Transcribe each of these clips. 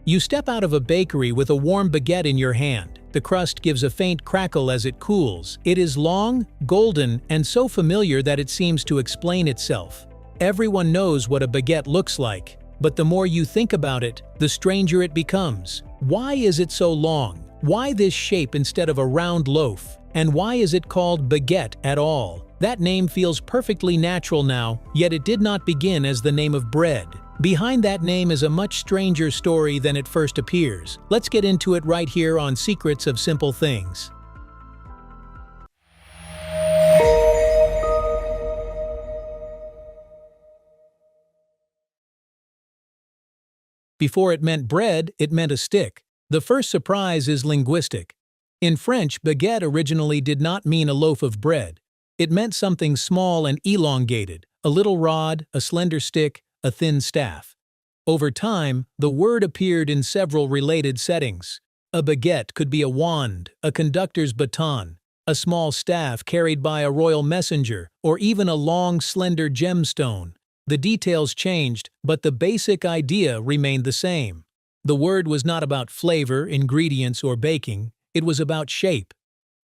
You step out of a bakery with a warm baguette in your hand. The crust gives a faint crackle as it cools. It is long, golden, and so familiar that it seems to explain itself. Everyone knows what a baguette looks like, but the more you think about it, the stranger it becomes. Why is it so long? Why this shape instead of a round loaf? And why is it called baguette at all? That name feels perfectly natural now, yet it did not begin as the name of bread. Behind that name is a much stranger story than it first appears. Let's get into it right here on Secrets of Simple Things. Before it meant bread, it meant a stick. The first surprise is linguistic. In French, baguette originally did not mean a loaf of bread. It meant something small and elongated, a little rod, a slender stick, a thin staff. Over time, the word appeared in several related settings. A baguette could be a wand, a conductor's baton, a small staff carried by a royal messenger, or even a long, slender gemstone. The details changed, but the basic idea remained the same. The word was not about flavor, ingredients, or baking. It was about shape.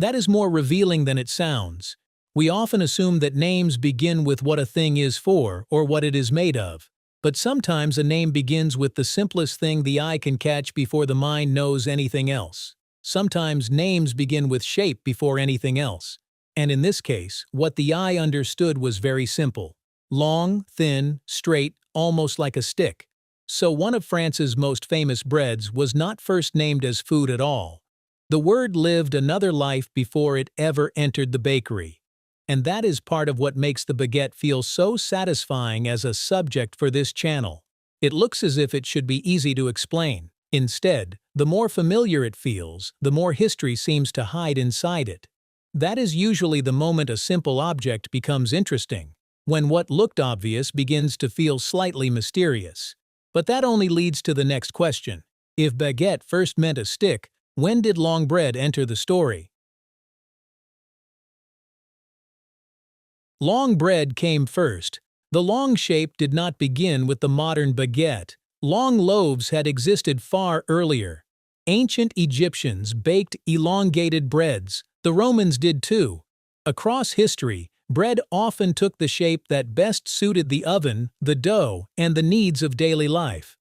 That is more revealing than it sounds. We often assume that names begin with what a thing is for or what it is made of. But sometimes a name begins with the simplest thing the eye can catch before the mind knows anything else. Sometimes names begin with shape before anything else. And in this case, what the eye understood was very simple. Long, thin, straight, almost like a stick. So one of France's most famous breads was not first named as food at all. The word lived another life before it ever entered the bakery. And that is part of what makes the baguette feel so satisfying as a subject for this channel. It looks as if it should be easy to explain. Instead, the more familiar it feels, the more history seems to hide inside it. That is usually the moment a simple object becomes interesting, when what looked obvious begins to feel slightly mysterious. But that only leads to the next question. If baguette first meant a stick, when did long bread enter the story? Long bread came first. The long shape did not begin with the modern baguette. Long loaves had existed far earlier. Ancient Egyptians baked elongated breads. The Romans did too. Across history, bread often took the shape that best suited the oven, the dough, and the needs of daily life.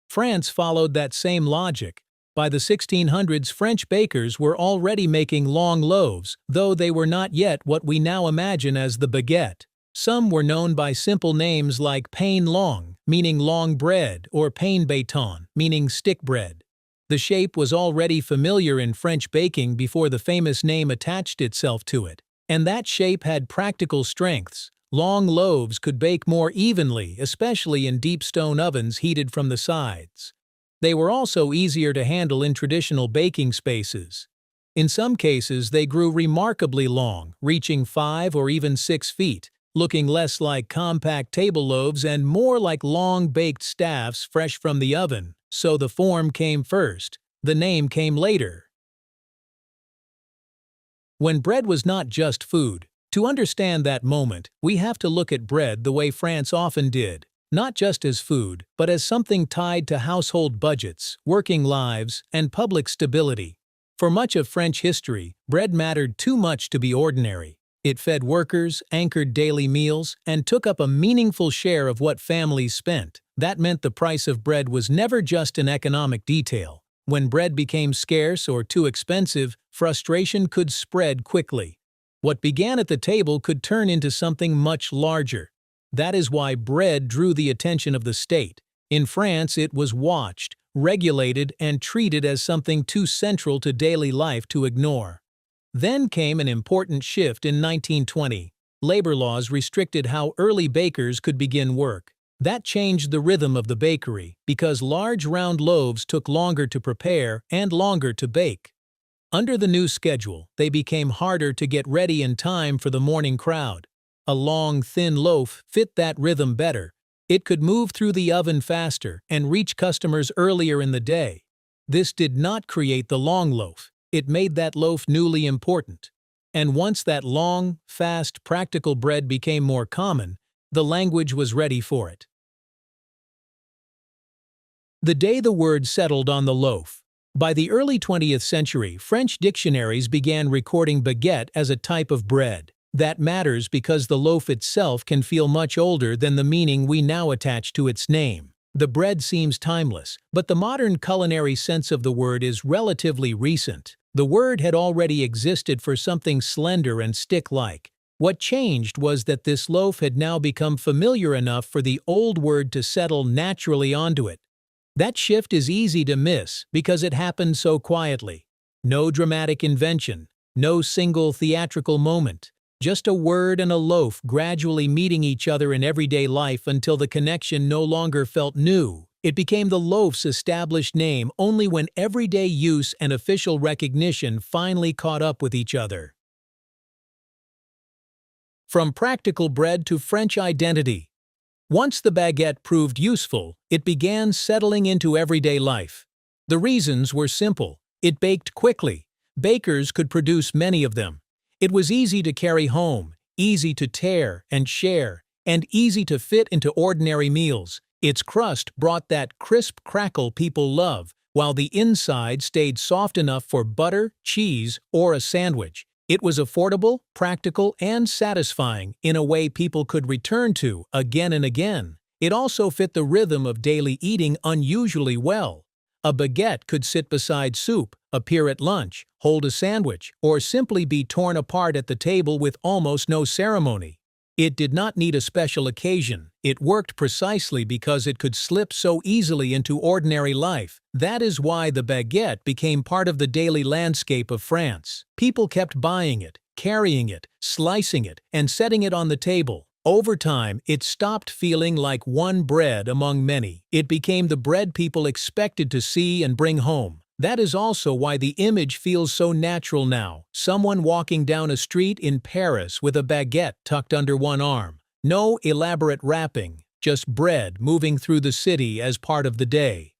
France followed that same logic. By the 1600s, French bakers were already making long loaves, though they were not yet what we now imagine as the baguette. Some were known by simple names like pain long, meaning long bread, or pain béton, meaning stick bread. The shape was already familiar in French baking before the famous name attached itself to it. And that shape had practical strengths. Long loaves could bake more evenly, especially in deep stone ovens heated from the sides. They were also easier to handle in traditional baking spaces. In some cases, they grew remarkably long, reaching 5 or even 6 feet, looking less like compact table loaves and more like long baked staffs fresh from the oven. So the form came first, the name came later. When bread was not just food, to understand that moment, we have to look at bread the way France often did. Not just as food, but as something tied to household budgets, working lives, and public stability. For much of French history, bread mattered too much to be ordinary. It fed workers, anchored daily meals, and took up a meaningful share of what families spent. That meant the price of bread was never just an economic detail. When bread became scarce or too expensive, frustration could spread quickly. What began at the table could turn into something much larger. That is why bread drew the attention of the state. In France, it was watched, regulated, and treated as something too central to daily life to ignore. Then came an important shift in 1920. Labor laws restricted how early bakers could begin work. That changed the rhythm of the bakery, because large round loaves took longer to prepare and longer to bake. Under the new schedule, they became harder to get ready in time for the morning crowd. A long, thin loaf fit that rhythm better. It could move through the oven faster and reach customers earlier in the day. This did not create the long loaf. It made that loaf newly important. And once that long, fast, practical bread became more common, the language was ready for it. The day the word settled on the loaf. By the early 20th century, French dictionaries began recording baguette as a type of bread. That matters because the loaf itself can feel much older than the meaning we now attach to its name. The bread seems timeless, but the modern culinary sense of the word is relatively recent. The word had already existed for something slender and stick-like. What changed was that this loaf had now become familiar enough for the old word to settle naturally onto it. That shift is easy to miss because it happened so quietly. No dramatic invention, no single theatrical moment. Just a word and a loaf gradually meeting each other in everyday life until the connection no longer felt new. It became the loaf's established name only when everyday use and official recognition finally caught up with each other. From practical bread to French identity. Once the baguette proved useful, it began settling into everyday life. The reasons were simple. It baked quickly. Bakers could produce many of them. It was easy to carry home, easy to tear and share, and easy to fit into ordinary meals. Its crust brought that crisp crackle people love, while the inside stayed soft enough for butter, cheese, or a sandwich. It was affordable, practical, and satisfying in a way people could return to again and again. It also fit the rhythm of daily eating unusually well. A baguette could sit beside soup, appear at lunch, hold a sandwich, or simply be torn apart at the table with almost no ceremony. It did not need a special occasion. It worked precisely because it could slip so easily into ordinary life. That is why the baguette became part of the daily landscape of France. People kept buying it, carrying it, slicing it, and setting it on the table. Over time, it stopped feeling like one bread among many. It became the bread people expected to see and bring home. That is also why the image feels so natural now. Someone walking down a street in Paris with a baguette tucked under one arm. No elaborate wrapping, just bread moving through the city as part of the day.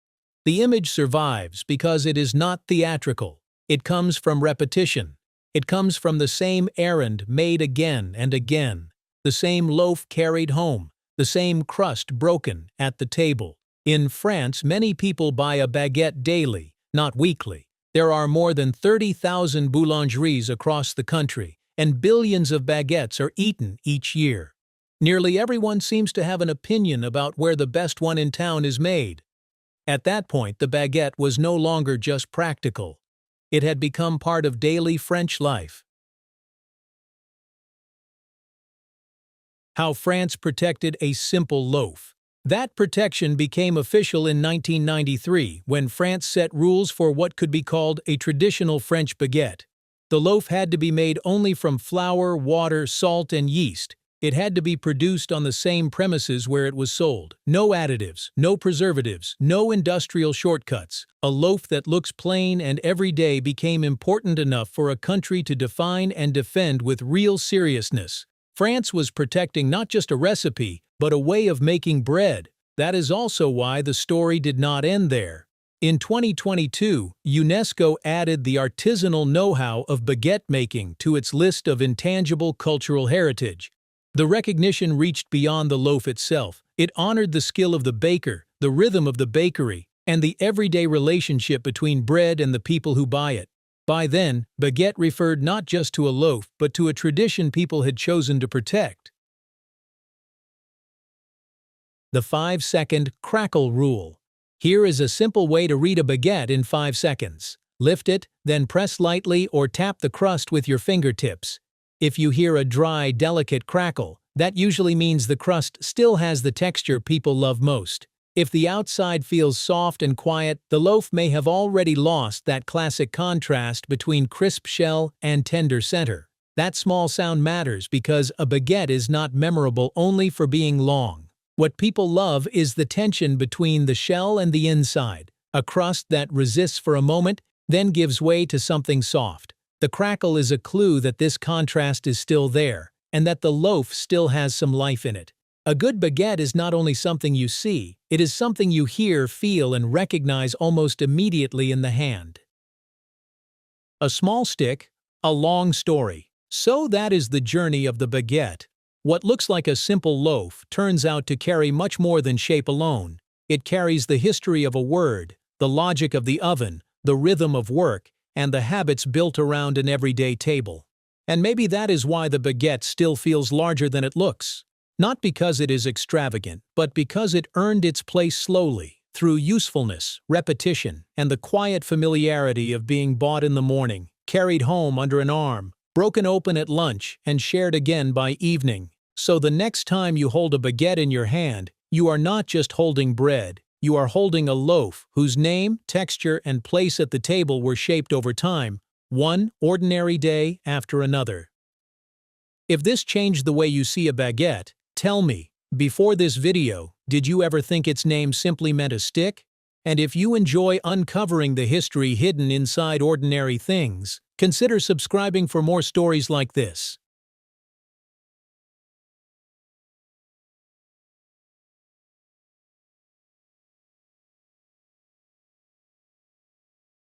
The image survives because it is not theatrical. It comes from repetition. It comes from the same errand made again and again. The same loaf carried home. The same crust broken at the table. In France, many people buy a baguette daily, not weekly. There are more than 30,000 boulangeries across the country, and billions of baguettes are eaten each year. Nearly everyone seems to have an opinion about where the best one in town is made. At that point, the baguette was no longer just practical. It had become part of daily French life. How France protected a simple loaf. That protection became official in 1993 when France set rules for what could be called a traditional French baguette. The loaf had to be made only from flour, water, salt, and yeast. It had to be produced on the same premises where it was sold. No additives, no preservatives, no industrial shortcuts. A loaf that looks plain and everyday became important enough for a country to define and defend with real seriousness. France was protecting not just a recipe, but a way of making bread. That is also why the story did not end there. In 2022, UNESCO added the artisanal know-how of baguette making to its list of intangible cultural heritage. The recognition reached beyond the loaf itself. It honored the skill of the baker, the rhythm of the bakery, and the everyday relationship between bread and the people who buy it. By then, baguette referred not just to a loaf, but to a tradition people had chosen to protect. The 5-second crackle rule. Here is a simple way to read a baguette in 5 seconds. Lift it, then press lightly or tap the crust with your fingertips. If you hear a dry, delicate crackle, that usually means the crust still has the texture people love most. If the outside feels soft and quiet, the loaf may have already lost that classic contrast between crisp shell and tender center. That small sound matters because a baguette is not memorable only for being long. What people love is the tension between the shell and the inside, a crust that resists for a moment, then gives way to something soft. The crackle is a clue that this contrast is still there, and that the loaf still has some life in it. A good baguette is not only something you see, it is something you hear, feel, and recognize almost immediately in the hand. A small stick, a long story. So that is the journey of the baguette. What looks like a simple loaf turns out to carry much more than shape alone. It carries the history of a word, the logic of the oven, the rhythm of work, and the habits built around an everyday table. And maybe that is why the baguette still feels larger than it looks. Not because it is extravagant, but because it earned its place slowly, through usefulness, repetition, and the quiet familiarity of being bought in the morning, carried home under an arm, broken open at lunch, and shared again by evening. So the next time you hold a baguette in your hand, you are not just holding bread, you are holding a loaf whose name, texture, and place at the table were shaped over time, one ordinary day after another. If this changed the way you see a baguette, tell me, before this video, did you ever think its name simply meant a stick? And if you enjoy uncovering the history hidden inside ordinary things, consider subscribing for more stories like this.